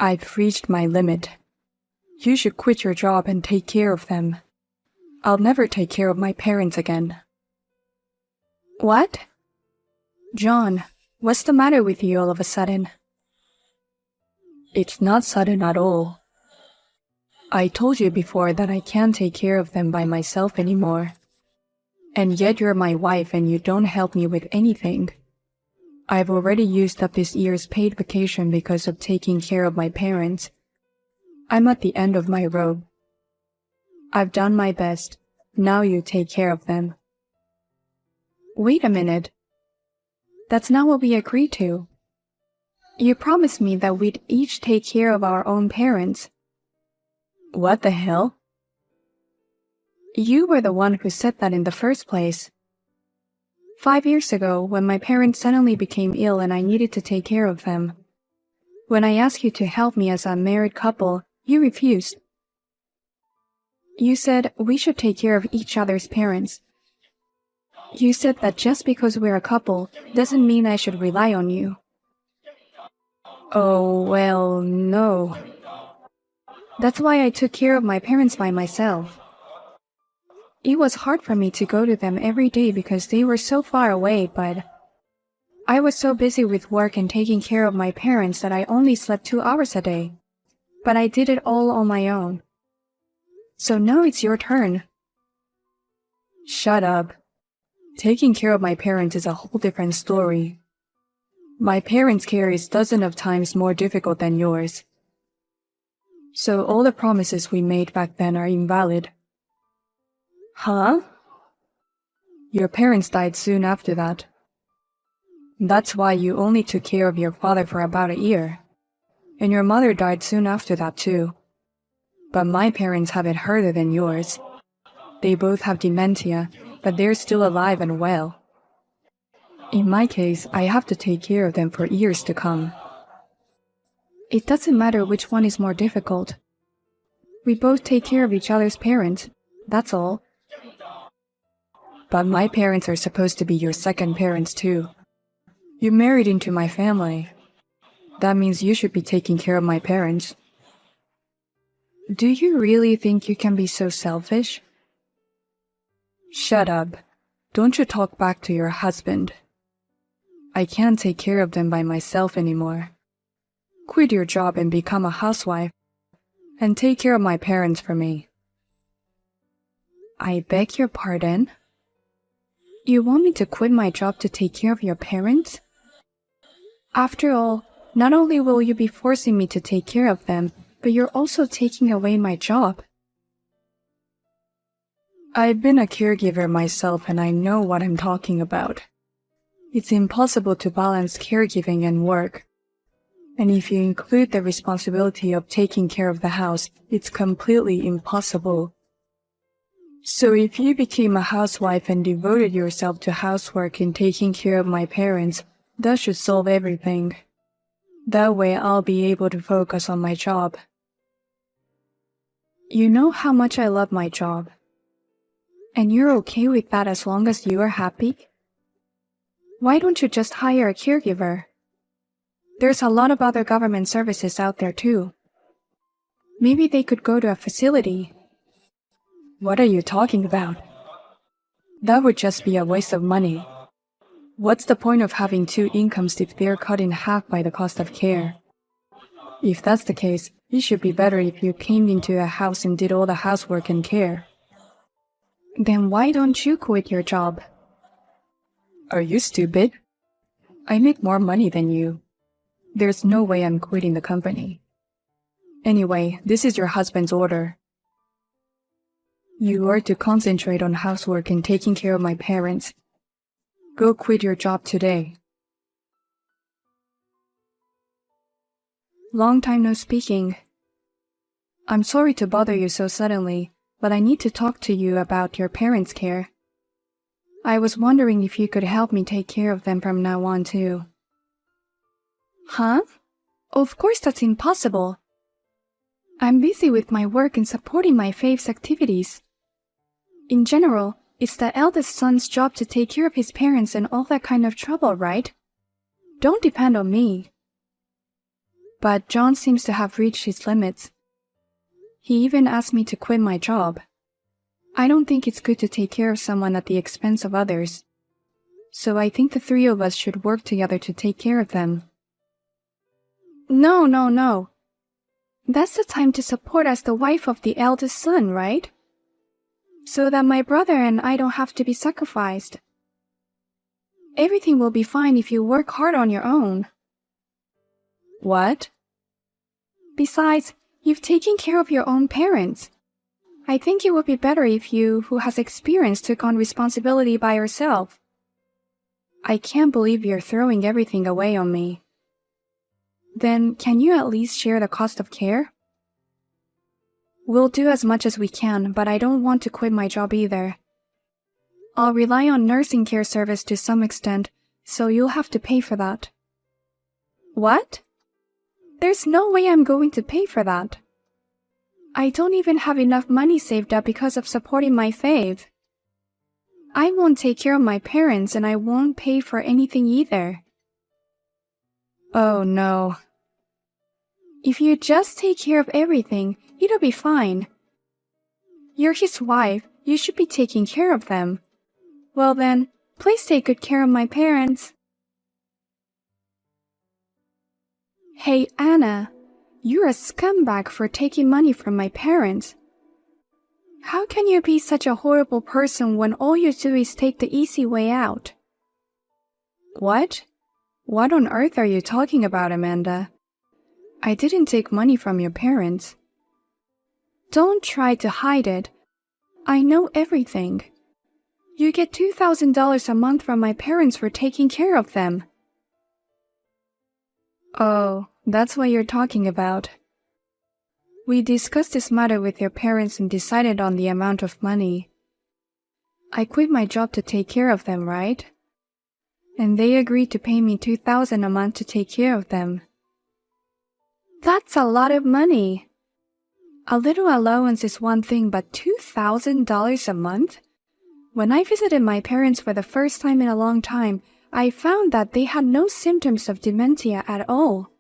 I've reached my limit. You should quit your job and take care of them. I'll never take care of my parents again. What? John, what's the matter with you all of a sudden? It's not sudden at all. I told you before that I can't take care of them by myself anymore. And yet you're my wife and you don't help me with anything. I've already used up this year's paid vacation because of taking care of my parents. I'm at the end of my rope. I've done my best. Now you take care of them. Wait a minute. That's not what we agreed to. You promised me that we'd each take care of our own parents. What the hell? You were the one who said that in the first place. 5 years ago, when my parents suddenly became ill and I needed to take care of them. When I asked you to help me as a married couple, you refused. You said we should take care of each other's parents. You said that just because we're a couple doesn't mean I should rely on you. Oh, well, no. That's why I took care of my parents by myself. It was hard for me to go to them every day because they were so far away, but I was so busy with work and taking care of my parents that I only slept 2 hours a day. But I did it all on my own. So now it's your turn. Shut up. Taking care of my parents is a whole different story. My parents' care is dozens of times more difficult than yours. So all the promises we made back then are invalid. Huh? Your parents died soon after that. That's why you only took care of your father for about a year. And your mother died soon after that too. But my parents have it harder than yours. They both have dementia, but they're still alive and well. In my case, I have to take care of them for years to come. It doesn't matter which one is more difficult. We both take care of each other's parents, that's all. But my parents are supposed to be your second parents too. You married into my family. That means you should be taking care of my parents. Do you really think you can be so selfish? Shut up. Don't you talk back to your husband. I can't take care of them by myself anymore. Quit your job and become a housewife, and take care of my parents for me. I beg your pardon? You want me to quit my job to take care of your parents? After all, not only will you be forcing me to take care of them, but you're also taking away my job. I've been a caregiver myself and I know what I'm talking about. It's impossible to balance caregiving and work. And if you include the responsibility of taking care of the house, it's completely impossible. So if you became a housewife and devoted yourself to housework and taking care of my parents, that should solve everything. That way I'll be able to focus on my job. You know how much I love my job. And you're okay with that as long as you are happy? Why don't you just hire a caregiver? There's a lot of other government services out there too. Maybe they could go to a facility. What are you talking about? That would just be a waste of money. What's the point of having 2 incomes if they're cut in half by the cost of care? If that's the case, it should be better if you came into a house and did all the housework and care. Then why don't you quit your job? Are you stupid? I make more money than you. There's no way I'm quitting the company. Anyway, this is your husband's order. You are to concentrate on housework and taking care of my parents. Go quit your job today. Long time no speaking. I'm sorry to bother you so suddenly, but I need to talk to you about your parents' care. I was wondering if you could help me take care of them from now on too. Huh? Of course that's impossible. I'm busy with my work and supporting my faith's activities. In general, it's the eldest son's job to take care of his parents and all that kind of trouble, right? Don't depend on me. But John seems to have reached his limits. He even asked me to quit my job. I don't think it's good to take care of someone at the expense of others. So I think the three of us should work together to take care of them. No. That's the time to support as the wife of the eldest son, right? So that my brother and I don't have to be sacrificed. Everything will be fine if you work hard on your own. What? Besides, you've taken care of your own parents. I think it would be better if you, who has experience, took on responsibility by yourself. I can't believe you're throwing everything away on me. Then, can you at least share the cost of care? We'll do as much as we can, but I don't want to quit my job either. I'll rely on nursing care service to some extent, so you'll have to pay for that. What? There's no way I'm going to pay for that. I don't even have enough money saved up because of supporting my fave. I won't take care of my parents and I won't pay for anything either. Oh no. If you just take care of everything, it'll be fine. You're his wife, you should be taking care of them. Well then, please take good care of my parents. Hey Anna, you're a scumbag for taking money from my parents. How can you be such a horrible person when all you do is take the easy way out? What? What on earth are you talking about, Amanda? I didn't take money from your parents. Don't try to hide it. I know everything. You get $2,000 a month from my parents for taking care of them. Oh, that's what you're talking about. We discussed this matter with your parents and decided on the amount of money. I quit my job to take care of them, right? And they agreed to pay me $2,000 a month to take care of them. That's a lot of money. A little allowance is one thing, but $2,000 a month? When I visited my parents for the first time in a long time, I found that they had no symptoms of dementia at all.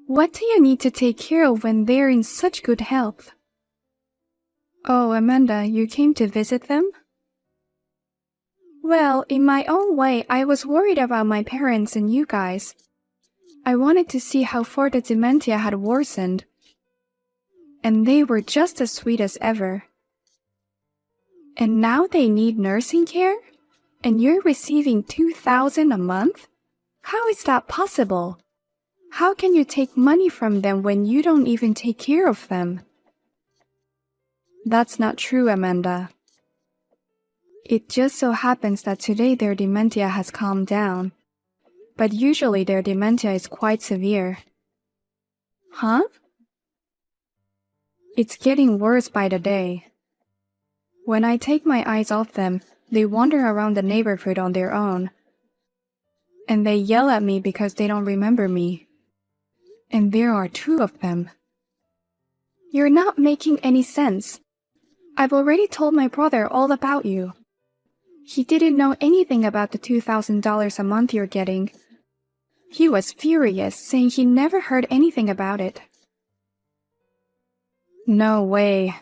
What do you need to take care of when they're in such good health? Oh, Amanda, you came to visit them? Well, in my own way, I was worried about my parents and you guys. I wanted to see how far the dementia had worsened. And they were just as sweet as ever. And now they need nursing care? And you're receiving $2,000 a month? How is that possible? How can you take money from them when you don't even take care of them? That's not true, Amanda. It just so happens that today their dementia has calmed down. But usually their dementia is quite severe. Huh? It's getting worse by the day. When I take my eyes off them, they wander around the neighborhood on their own. And they yell at me because they don't remember me. And there are 2 of them. You're not making any sense. I've already told my brother all about you. He didn't know anything about the $2,000 a month you're getting. He was furious, saying he never heard anything about it. No way.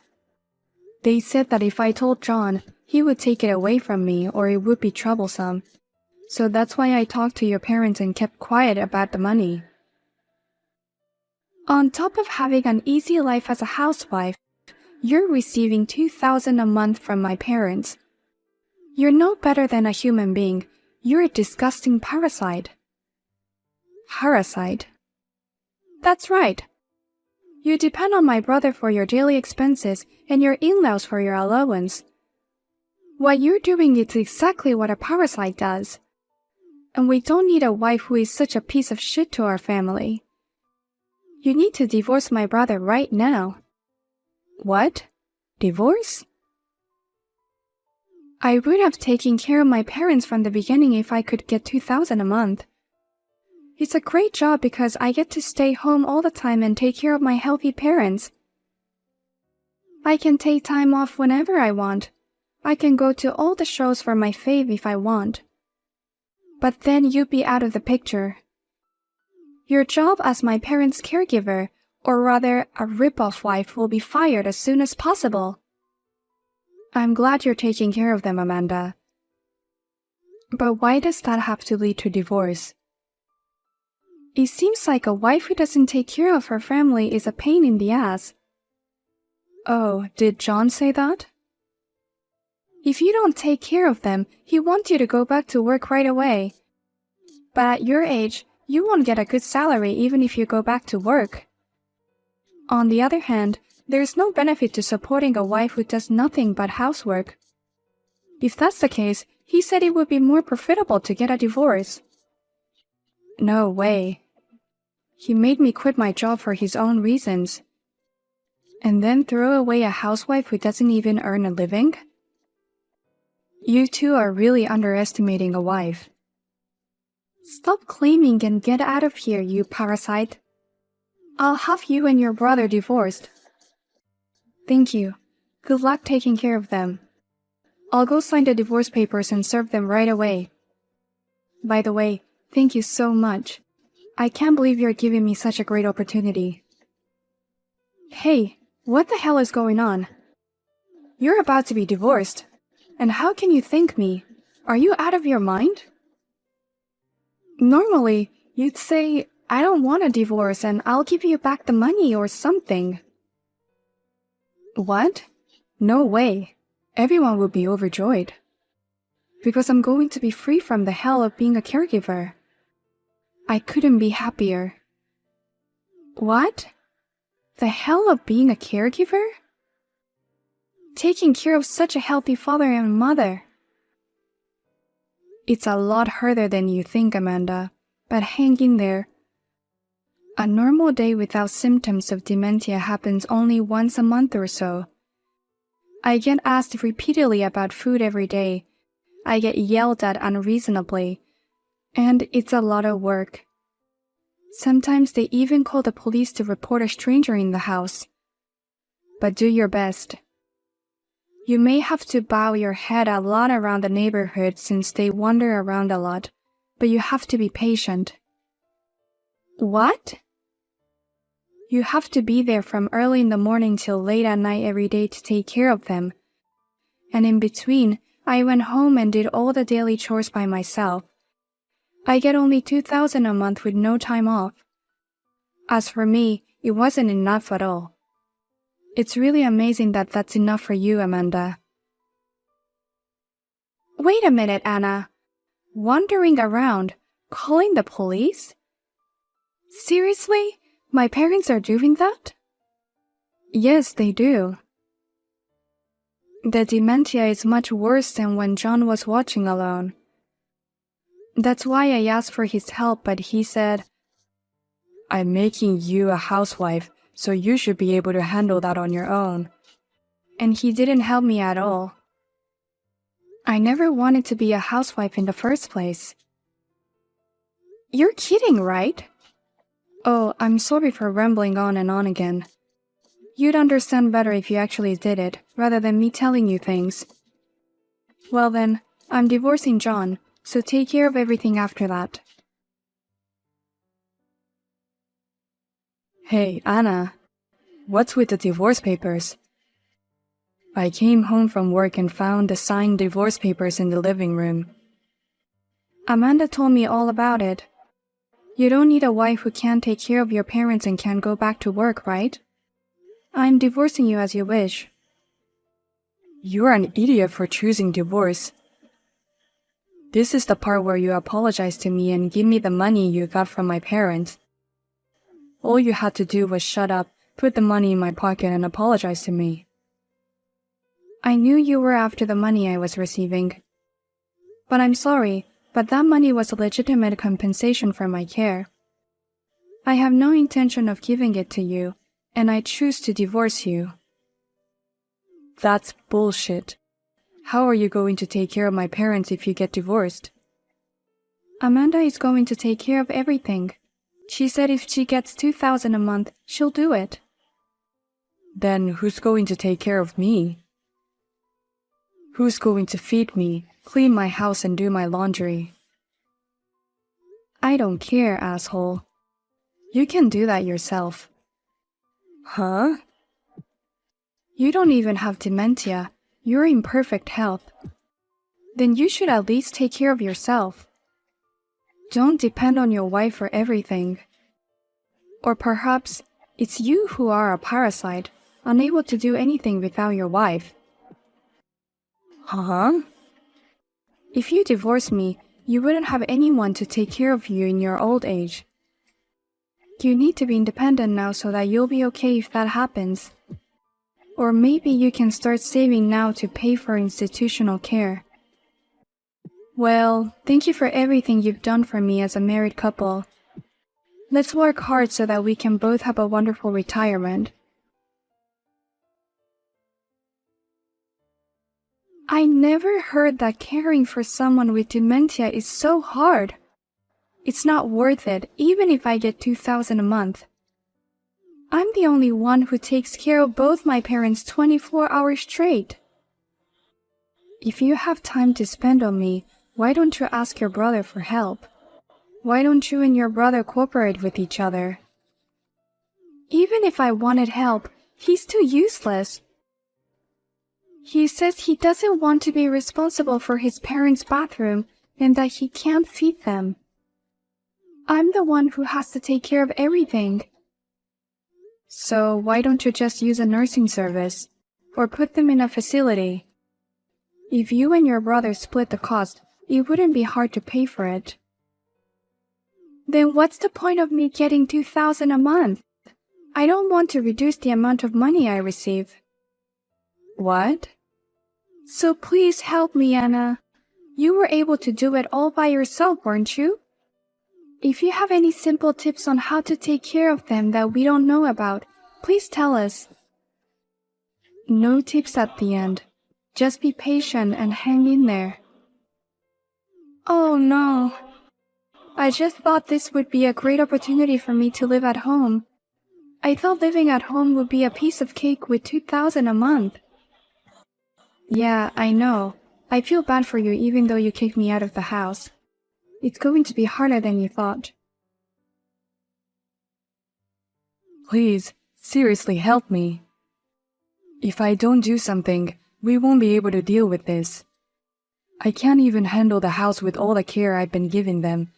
They said that if I told John, he would take it away from me or it would be troublesome. So that's why I talked to your parents and kept quiet about the money. On top of having an easy life as a housewife, you're receiving $2,000 a month from my parents. You're no better than a human being. You're a disgusting parasite. Parasite? That's right. You depend on my brother for your daily expenses and your in-laws for your allowance. What you're doing is exactly what a parasite does. And we don't need a wife who is such a piece of shit to our family. You need to divorce my brother right now. What? Divorce? I would have taken care of my parents from the beginning if I could get $2,000 a month. It's a great job because I get to stay home all the time and take care of my healthy parents. I can take time off whenever I want. I can go to all the shows for my fave if I want. But then you'd be out of the picture. Your job as my parents' caregiver, or rather a rip-off wife, will be fired as soon as possible. I'm glad you're taking care of them, Amanda. But why does that have to lead to divorce? It seems like a wife who doesn't take care of her family is a pain in the ass. Oh, did John say that? If you don't take care of them, he wants you to go back to work right away. But at your age, you won't get a good salary even if you go back to work. On the other hand, there's no benefit to supporting a wife who does nothing but housework. If that's the case, he said it would be more profitable to get a divorce. No way. He made me quit my job for his own reasons. And then throw away a housewife who doesn't even earn a living? You two are really underestimating a wife. Stop claiming and get out of here, you parasite. I'll have you and your brother divorced. Thank you. Good luck taking care of them. I'll go sign the divorce papers and serve them right away. By the way, thank you so much. I can't believe you're giving me such a great opportunity. Hey, what the hell is going on? You're about to be divorced. And how can you thank me? Are you out of your mind? Normally, you'd say, I don't want a divorce and I'll give you back the money or something. What? No way. Everyone would be overjoyed. Because I'm going to be free from the hell of being a caregiver. I couldn't be happier. What? The hell of being a caregiver? Taking care of such a healthy father and mother. It's a lot harder than you think, Amanda, but hang in there. A normal day without symptoms of dementia happens only once a month or so. I get asked repeatedly about food every day. I get yelled at unreasonably. And it's a lot of work. Sometimes they even call the police to report a stranger in the house. But do your best. You may have to bow your head a lot around the neighborhood since they wander around a lot, but you have to be patient. What? You have to be there from early in the morning till late at night every day to take care of them. And in between, I went home and did all the daily chores by myself. I get only $2,000 a month with no time off. As for me, it wasn't enough at all. It's really amazing that that's enough for you, Amanda. Wait a minute, Anna. Wandering around, calling the police? Seriously? My parents are doing that? Yes, they do. The dementia is much worse than when John was watching alone. That's why I asked for his help, but he said, I'm making you a housewife, so you should be able to handle that on your own. And he didn't help me at all. I never wanted to be a housewife in the first place. You're kidding, right? Oh, I'm sorry for rambling on and on again. You'd understand better if you actually did it, rather than me telling you things. Well then, I'm divorcing John, so take care of everything after that. Hey, Anna. What's with the divorce papers? I came home from work and found the signed divorce papers in the living room. Amanda told me all about it. You don't need a wife who can't take care of your parents and can't go back to work, right? I'm divorcing you as you wish. You're an idiot for choosing divorce. This is the part where you apologize to me and give me the money you got from my parents. All you had to do was shut up, put the money in my pocket and apologize to me. I knew you were after the money I was receiving. But I'm sorry, but that money was a legitimate compensation for my care. I have no intention of giving it to you, and I choose to divorce you. That's bullshit. How are you going to take care of my parents if you get divorced? Amanda is going to take care of everything. She said if she gets $2,000 a month, she'll do it. Then who's going to take care of me? Who's going to feed me, clean my house and do my laundry? I don't care, asshole. You can do that yourself. Huh? You don't even have dementia. You're in perfect health. Then you should at least take care of yourself. Don't depend on your wife for everything. Or perhaps it's you who are a parasite, unable to do anything without your wife. Huh? If you divorce me, you wouldn't have anyone to take care of you in your old age. You need to be independent now so that you'll be okay if that happens. Or maybe you can start saving now to pay for institutional care. Well, thank you for everything you've done for me as a married couple. Let's work hard so that we can both have a wonderful retirement. I never heard that caring for someone with dementia is so hard. It's not worth it, even if I get $2,000 a month. I'm the only one who takes care of both my parents 24 hours straight. If you have time to spend on me, why don't you ask your brother for help? Why don't you and your brother cooperate with each other? Even if I wanted help, he's too useless. He says he doesn't want to be responsible for his parents' bathroom and that he can't feed them. I'm the one who has to take care of everything. So why don't you just use a nursing service or put them in a facility? If you and your brother split the cost, it wouldn't be hard to pay for it. Then what's the point of me getting $2,000 a month? I don't want to reduce the amount of money I receive. What? So please help me, Anna. You were able to do it all by yourself, weren't you? If you have any simple tips on how to take care of them that we don't know about, please tell us. No tips at the end. Just be patient and hang in there. Oh no. I just thought this would be a great opportunity for me to live at home. I thought living at home would be a piece of cake with $2,000 a month. Yeah, I know. I feel bad for you even though you kicked me out of the house. It's going to be harder than you thought. Please, seriously help me. If I don't do something, we won't be able to deal with this. I can't even handle the house with all the care I've been giving them.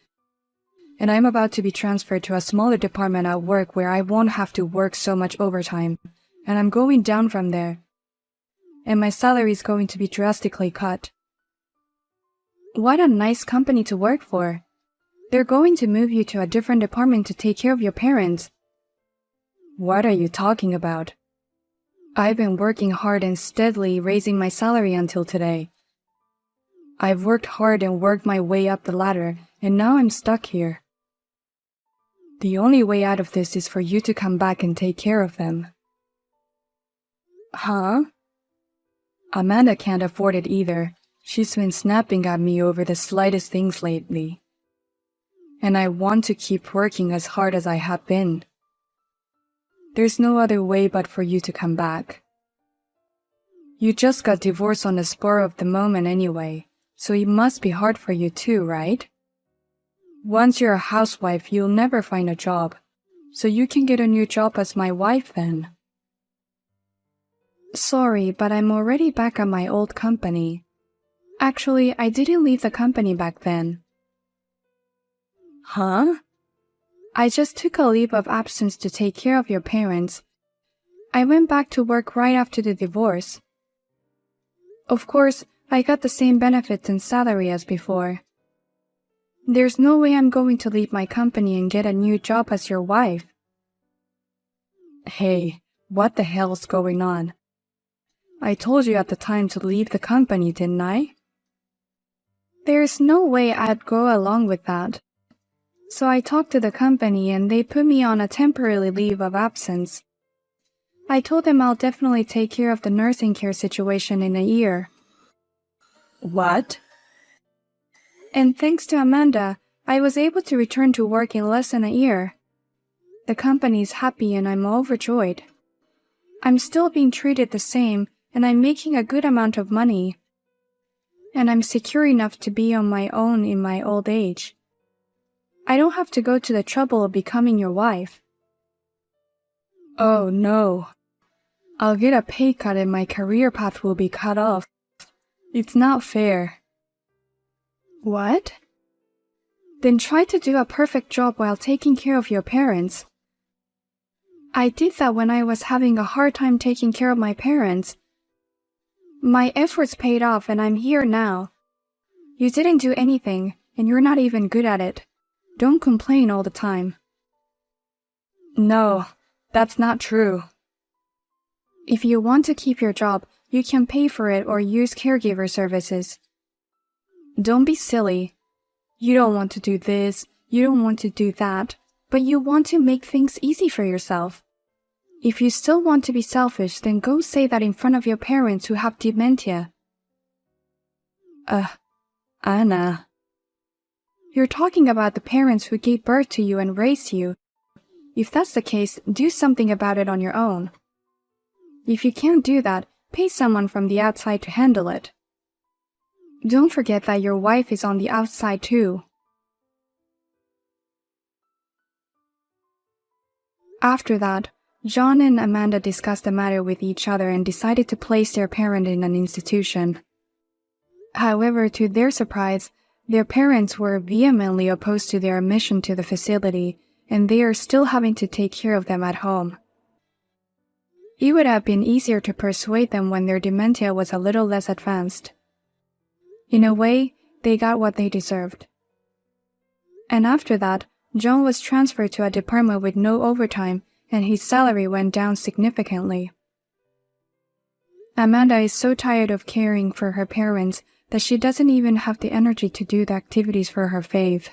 And I'm about to be transferred to a smaller department at work where I won't have to work so much overtime, and I'm going down from there. And my salary is going to be drastically cut. What a nice company to work for. They're going to move you to a different department to take care of your parents. What are you talking about? I've been working hard and steadily raising my salary until today. I've worked hard and worked my way up the ladder, and now I'm stuck here. The only way out of this is for you to come back and take care of them. Huh? Amanda can't afford it either. She's been snapping at me over the slightest things lately. And I want to keep working as hard as I have been. There's no other way but for you to come back. You just got divorced on the spur of the moment anyway, so it must be hard for you too, right? Once you're a housewife, you'll never find a job, so you can get a new job as my wife then. Sorry, but I'm already back at my old company. Actually, I didn't leave the company back then. Huh? I just took a leave of absence to take care of your parents. I went back to work right after the divorce. Of course, I got the same benefits and salary as before. There's no way I'm going to leave my company and get a new job as your wife. Hey, what the hell's going on? I told you at the time to leave the company, didn't I? There's no way I'd go along with that. So I talked to the company and they put me on a temporary leave of absence. I told them I'll definitely take care of the nursing care situation in a year. What? And thanks to Amanda, I was able to return to work in less than a year. The company's happy and I'm overjoyed. I'm still being treated the same and I'm making a good amount of money. And I'm secure enough to be on my own in my old age. I don't have to go to the trouble of becoming your wife. Oh no. I'll get a pay cut and my career path will be cut off. It's not fair. What? Then try to do a perfect job while taking care of your parents. I did that when I was having a hard time taking care of my parents. My efforts paid off and I'm here now. You didn't do anything, and you're not even good at it. Don't complain all the time. No, that's not true. If you want to keep your job, you can pay for it or use caregiver services. Don't be silly. You don't want to do this, you don't want to do that, but you want to make things easy for yourself. If you still want to be selfish, then go say that in front of your parents who have dementia. Anna. You're talking about the parents who gave birth to you and raised you. If that's the case, do something about it on your own. If you can't do that, pay someone from the outside to handle it. Don't forget that your wife is on the outside too. After that, John and Amanda discussed the matter with each other and decided to place their parent in an institution. However, to their surprise, their parents were vehemently opposed to their admission to the facility, and they are still having to take care of them at home. It would have been easier to persuade them when their dementia was a little less advanced. In a way, they got what they deserved. And after that, John was transferred to a department with no overtime, and his salary went down significantly. Amanda is so tired of caring for her parents that she doesn't even have the energy to do the activities for her faith.